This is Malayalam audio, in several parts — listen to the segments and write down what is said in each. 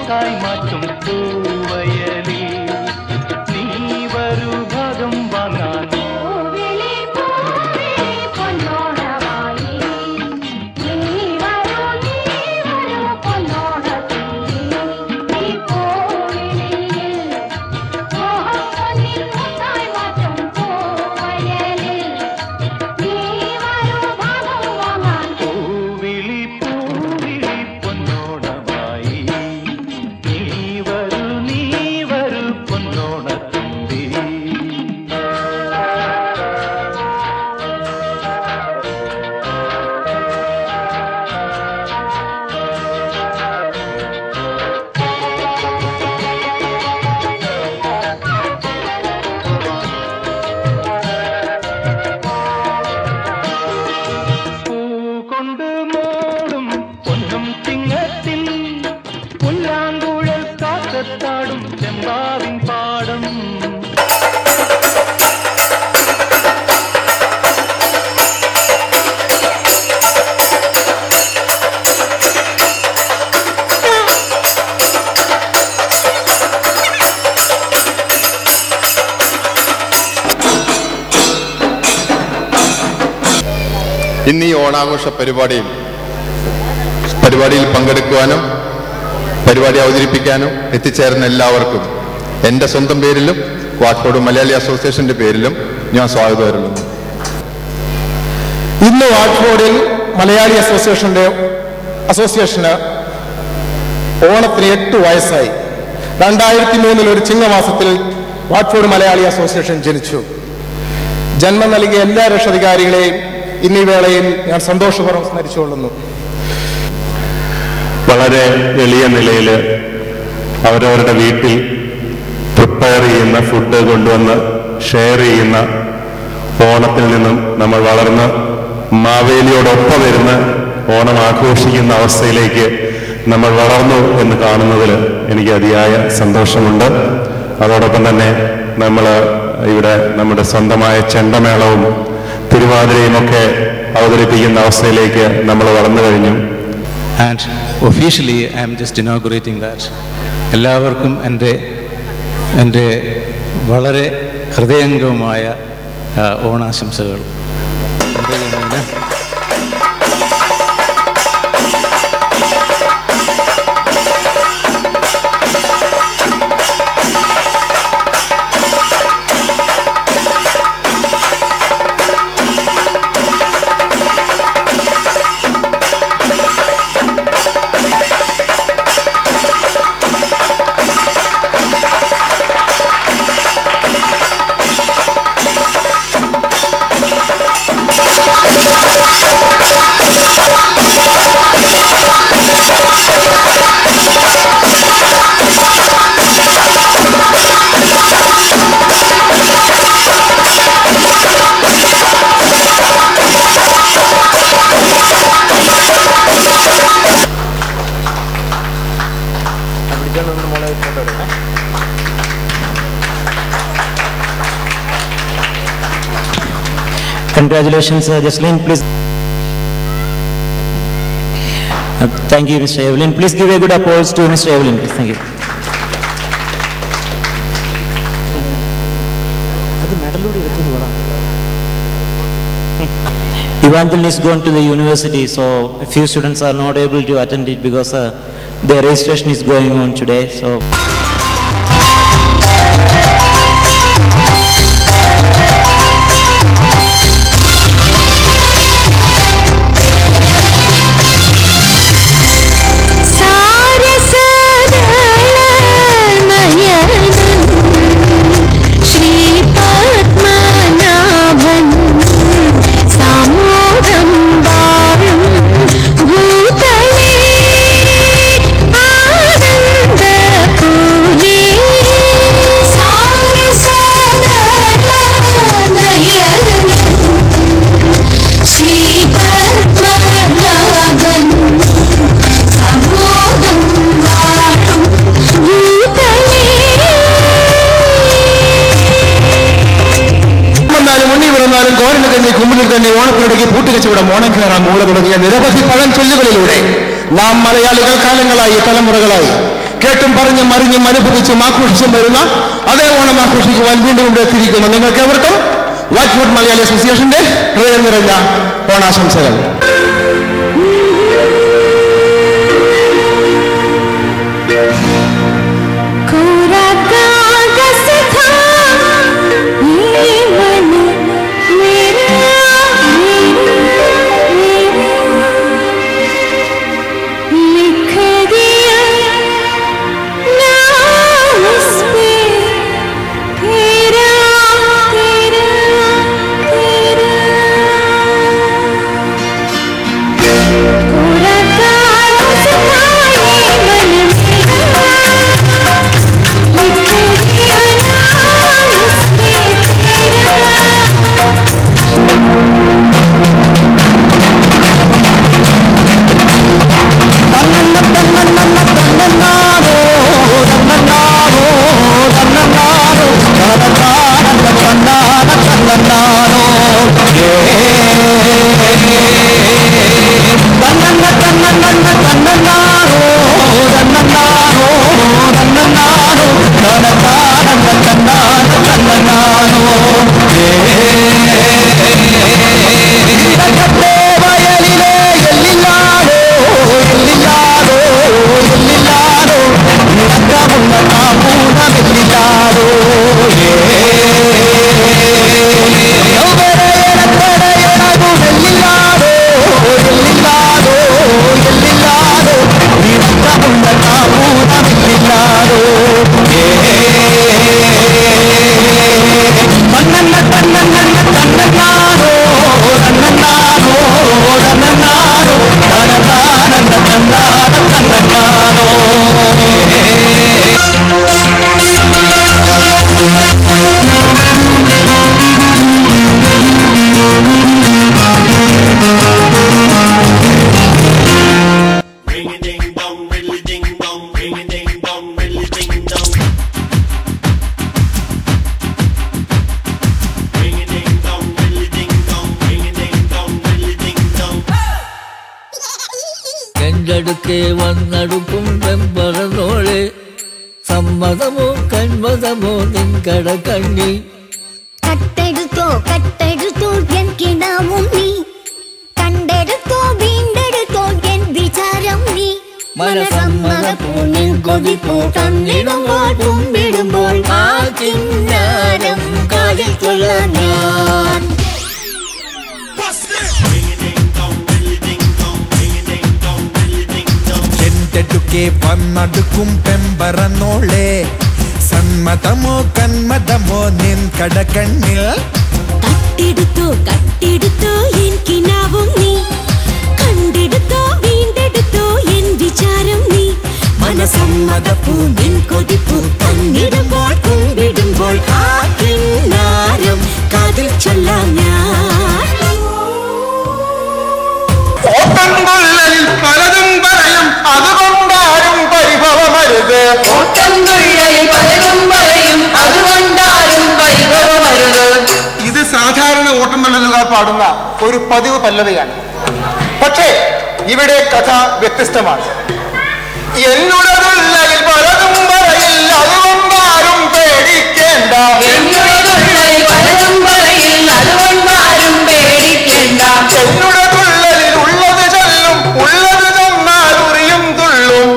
മുത്തായി മാറ്റും പൂവയലി നീ വരൂ ഭാഗം വാങ്ങാൻ ഇന്ന് ഈ ഓണാഘോഷ പരിപാടിയിൽ പങ്കെടുക്കുവാനും പരിപാടി അവതരിപ്പിക്കാനും എത്തിച്ചേർന്ന എല്ലാവർക്കും എൻ്റെ സ്വന്തം പേരിലും വാട്ട്ഫോർഡ് മലയാളി അസോസിയേഷന്റെ പേരിലും ഞാൻ സ്വാഗതം അറിയിക്കുന്നു. ഇന്ന് വാട്ട്ഫോർഡിൽ മലയാളി അസോസിയേഷന് ഓണത്തിന് 8 വയസ്സായി. 2003 ഒരു ചിങ്ങമാസത്തിൽ വാട്ട്ഫോർഡ് മലയാളി അസോസിയേഷൻ ജനിച്ചു. ജന്മം നൽകിയ എല്ലാ രക്ഷാധികാരികളെയും ഇന്നീ വേളയിൽ ഞാൻ സന്തോഷപൂർവ്വം സ്മരിച്ചുകൊള്ളുന്നു. വളരെ എളിയ നിലയിൽ അവരവരുടെ വീട്ടിൽ പ്രിപ്പയർ ചെയ്യുന്ന ഫുഡ് കൊണ്ടുവന്ന് ഷെയർ ചെയ്യുന്ന ഓണത്തിൽ നിന്നും നമ്മൾ വളർന്ന് മാവേലിയോടൊപ്പം ഇരുന്ന് ഓണം ആഘോഷിക്കുന്ന അവസ്ഥയിലേക്ക് നമ്മൾ വളർന്നു എന്ന് കാണുന്നതിൽ എനിക്ക് അതിയായ സന്തോഷമുണ്ട്. അതോടൊപ്പം തന്നെ നമ്മൾ ഇവിടെ നമ്മുടെ സ്വന്തമായ ചെണ്ടമേളവും തിരുവാതിരയും ഒക്കെ അവതരിപ്പിക്കുന്ന അവസ്ഥയിലേക്ക് നമ്മൾ വളർന്നു കഴിഞ്ഞു. And officially I am just inaugurating that. എല്ലാവർക്കും എൻ്റെ വളരെ ഹൃദയംഗമായ ഓണാശംസകൾ. Congratulations, Jocelyn. Please. Thank you, Mr. Evelyn. Please give a good applause to Mr. Evelyn. Please. Thank you. Evangeline is going to the university, so a few students are not able to attend it because their registration is going on today. So. ഓണപ്പുരടക്കി പൂട്ടുകച്ചവടം Onam കയറാൻ മൂല തുടങ്ങിയ നിരവധി പഴഞ്ചൊല്ലുകളിലൂടെ നാം മലയാളികൾ കാലങ്ങളായി തലമുറകളായി കേട്ടും പറഞ്ഞും അറിഞ്ഞും അനുഭവിച്ചും ആഘോഷിച്ചും വരുന്ന അതേ ഓണം ആഘോഷിക്കുവാൻ വീണ്ടും ഇവിടെ എത്തിയിരിക്കുന്നു നിങ്ങൾക്ക് ഏവർക്കും വാറ്റ്ഫോർഡ് മലയാളി അസോസിയേഷന്റെ ഹൃദയം നിറഞ്ഞ ഓണാശംസകൾ. വന്നടുക്കും വെമ്പറന്നോളെ സമ്മതമോ കന്മതമോ നിൻകട കണ്ണിൽ കട്ടെടുത്തോ കട്ടെടുത്തോ എൻ കിണവും നീ കണ്ടെടുത്തോ വീണ്ടെടുത്തോ എൻ വിചാരം നീ മനസമ്മതപ്പൂ നിൻ കൊതിപ്പൂ കണ്ണിടുമ്പോൾ കുമ്പിടുമ്പോൾ ആ കിന്നാരം കാതിൽ കൊള്ളാൻ ഞാൻ ടുക്കെ വന്നടുക്കും പെമ്പറന്നോളെ സന്മതമോ കന്മതമോ നിൻ കടകണ്ണിൽ കട്ടെടുത്തോ കട്ടെടുത്തോ എൻ കിനാവും നീ കണ്ടെടുത്തോ വീണ്ടെടുത്തോ എൻ വിചാരം നീ മനസമ്മതപ്പൂ നിൻ കൊതിപ്പൂ കണ്ണിടുമ്പോൾ കുമ്പിടുമ്പോൾ ആ കിന്നാരം കാതിൽ ചൊല്ലാം ഞാൻ പലതും പറയും അതുകൊണ്ടാരും പരിഭവമരുത് ഇത് സാധാരണ ഓട്ടംതുള്ളലുകാർ പാടുന്ന ഒരു പതിവ് പല്ലവിയാണ്. പക്ഷേ ഇവിടെ കഥ വ്യത്യസ്തമാണ്. എന്നുള്ളതുള്ളതിൽ പലതും പറയില്ല അതുകൊണ്ടാരും പേടിക്കേണ്ട എന്നുള്ളതുള്ളതിൽ ഉള്ളത് ചൊല്ലും ഉള്ളത് ചെന്നാൽ ഉറിയും തുള്ളും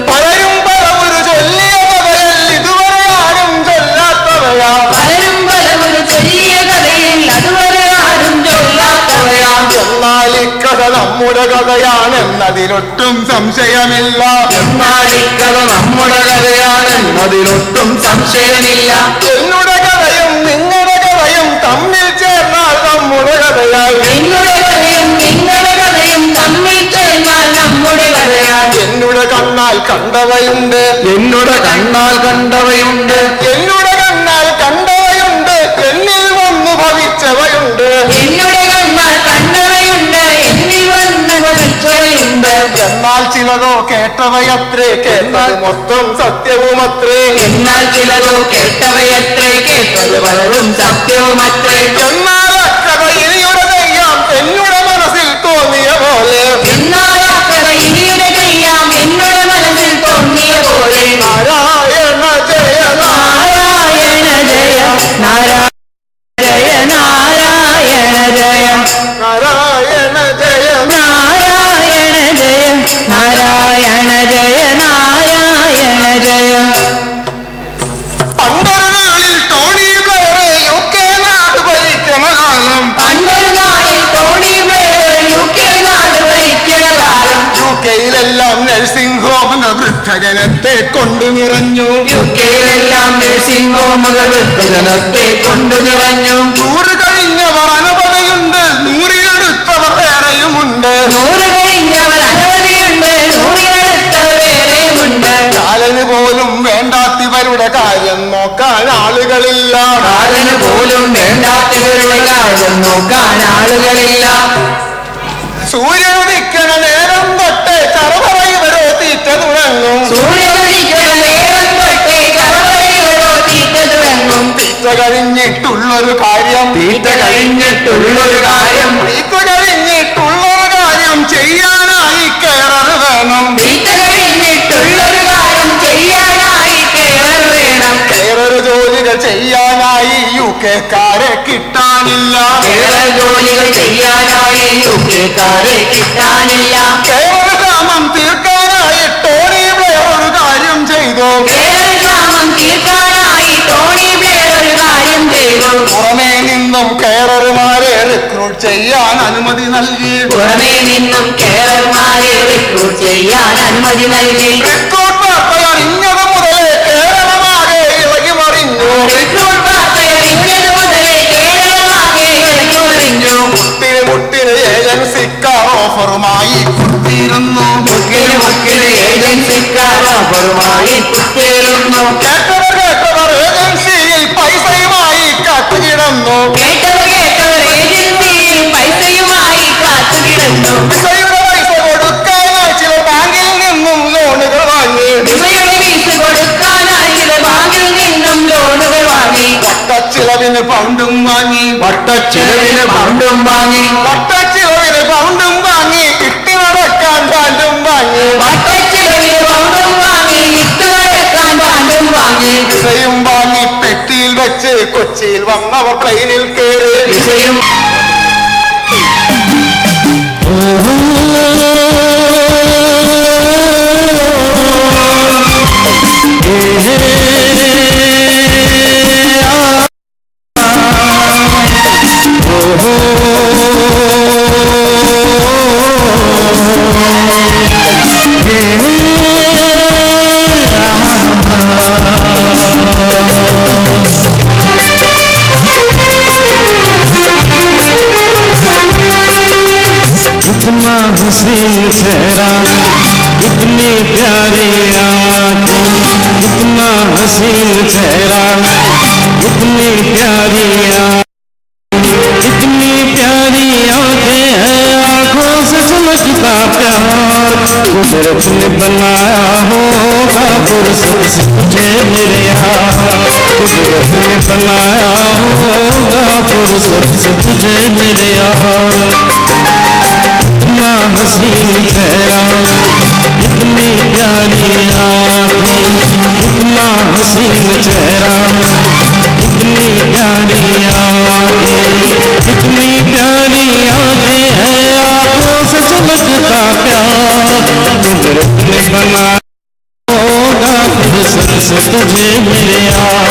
പലരും പലവൊരു ചൊല്ലിയ കഥയിൽ ഇതുവരെ ആരും ചൊല്ലാത്തവയാ എന്നാൽ ഇക്കഥ നമ്മുടെ കഥയാണെന്നതിലൊട്ടും സംശയമില്ല എന്നുടെ കഥയും നിങ്ങളുടെ കഥയും തമ്മിൽ ചേർന്നാൽ നമ്മുടെ കഥയായി എന്നുടെ കണ്ണാൽ കണ്ടവയുണ്ട് എന്നുടെ കണ്ണാൽ കണ്ടവയുണ്ട് എന്നിൽ വന്നു ഭവിച്ചവയുണ്ട് എന്നാൽ ചിലതോ കേട്ടവയത്രേ കേട്ടത് മൊത്തം സത്യവുമത്രേ എന്നാൽ അക്കഥ ഇനിയുടെ തെയ്യാം എന്നുടെ മനസ്സിൽ തോന്നിയ പോലെ വൃദ്ധജനത്തെ കൊണ്ടു നിറഞ്ഞു. യുകെയിലെല്ലാം നഴ്സിംഗ് ഹോമുകൾ വൃദ്ധജനത്തെ കൊണ്ടു നിറഞ്ഞു. 100 കഴിഞ്ഞവർ അനവധിയുണ്ട്, 100 അടുത്തവർ വേറെയുമുണ്ട്. 100 കഴിഞ്ഞവർ അനവധിയുണ്ട്, 100 വേറെയുമുണ്ട്. കാലന് പോലും വേണ്ടാത്തവരുടെ കാര്യം നോക്കാൻ ആളുകളില്ല. കാലന് പോലും വേണ്ടാത്തവരുടെ കാര്യം നോക്കാൻ ആളുകളില്ല. സൂര്യനുദിക്കണ നേരം തൊട്ട് കറവറയിവരോ തീറ്റ തുടങ്ങും. സൂര്യനുദിക്കണ നേരം തൊട്ട് കറവറയിവരോ തീറ്റ തുടങ്ങും. തീറ്റ കഴിഞ്ഞിട്ടുള്ളൊരു കാര്യം, തീറ്റ കഴിഞ്ഞിട്ടുള്ളൊരു കാര്യം, തീറ്റ കഴിഞ്ഞിട്ടുള്ളൊരു കാര്യം ചെയ്യാനായി കേററ് വേണം. തീറ്റ കഴിഞ്ഞിട്ടുള്ളൊരു കാര്യം ചെയ്യാനായി കേറർ വേണം. കേററ് ജോലികൾ ചെയ്യാനായി യുകെക്കാരെ കിട്ടാനില്ല. കേറർ ജോലികൾ ചെയ്യാനായി യുകെക്കാരെ കിട്ടാനില്ല. കേരള ഗ്രാമം തീർക്കാനായി ടോണി ബ്ലെയർ ഒരു കാര്യം ചെയ്തു. കേരള ഗ്രാമം തീർക്കാനായി ടോണി ബ്ലെയർ ഒരു കാര്യം ചെയ്തു. പുറമേ നിന്നും കേറർമാരെ റിക്രൂട്ട് ചെയ്യാൻ അനുമതി നൽകി. പുറമേ നിന്നും കേരളമാരെ റിക്രൂട്ട് ചെയ്യാൻ അനുമതി നൽകി. റിക്രൂട്ട് വാർത്ത അറിഞ്ഞത് മുതലേ കേരളമാകെ ഇളകി മറിഞ്ഞു. റിക്രൂട്ട് വാർത്ത അറിഞ്ഞത് മുതലേ കേരളമാകെ ഇളകി മറിഞ്ഞു. മുട്ടിന് ഏജൻസിക്കാർ ഓഫറുമായി കുത്തിയിരുന്നു. മുക്കിന് ഏജൻസിക്കാർ ഓഫറുമായി കുത്തിയിരുന്നു. കേട്ടവർ ഏജൻസിയിൽ പൈസയുമായി കാത്തുകിടന്നു. കേട്ടവർ ഏജൻസിയിൽ പൈസയുമായി കാത്തുകിടന്നു. പൈസയുടെ പൈസ കൊടുക്കാനായി ചില ബാങ്കിൽ നിന്നും ലോണുകൾ വാങ്ങി. വിമയുടെ ഫീസ് കൊടുക്കാനായി ചില ബാങ്കിൽ നിന്നും ലോണുകൾ വാങ്ങി. വട്ടച്ചിലവിന് പൗണ്ടും വാങ്ങി. വട്ടച്ചിലവിന് പൗണ്ടും വാങ്ങി. വട്ടച്ചിലവിന് പൗണ്ടും വാങ്ങി. ഇട്ട് നടക്കാൻ പാൻറ്റും വാങ്ങി. വട്ടച്ചിലവിന് പൗണ്ടും വാങ്ങി. ഇട്ട് നടക്കാൻ പാൻറ്റും വാങ്ങി. വിസയും വാങ്ങി പെട്ടിയിൽ വെച്ച് കൊച്ചിയിൽ വന്നവർ പ്ലെയിനിൽ കയറി. വിസയും इतना हसीन चेहरा, इतनी प्यारी आँखें, इतना हसीन चेहरा, इतनी प्यारी इतनी प्यारी आँखें हैं, आँखों से चमकता प्यार कुदरत ने बनाया होगा फुर्सत से तुझे मेरे यार। कुदरत ने बनाया होगा फुर्सत से तुझे मेरे यार। इतना हसीन चेहरा, इतनी प्यारी आँखें, इतना हसीन चेहरा, इतनी प्यारी आँखें, इतनी प्यारी आँखें हैं, आँखों से चमकता प्यार कुदरत ने बनाया होगा फुर्सत से तुझे मेरे यार।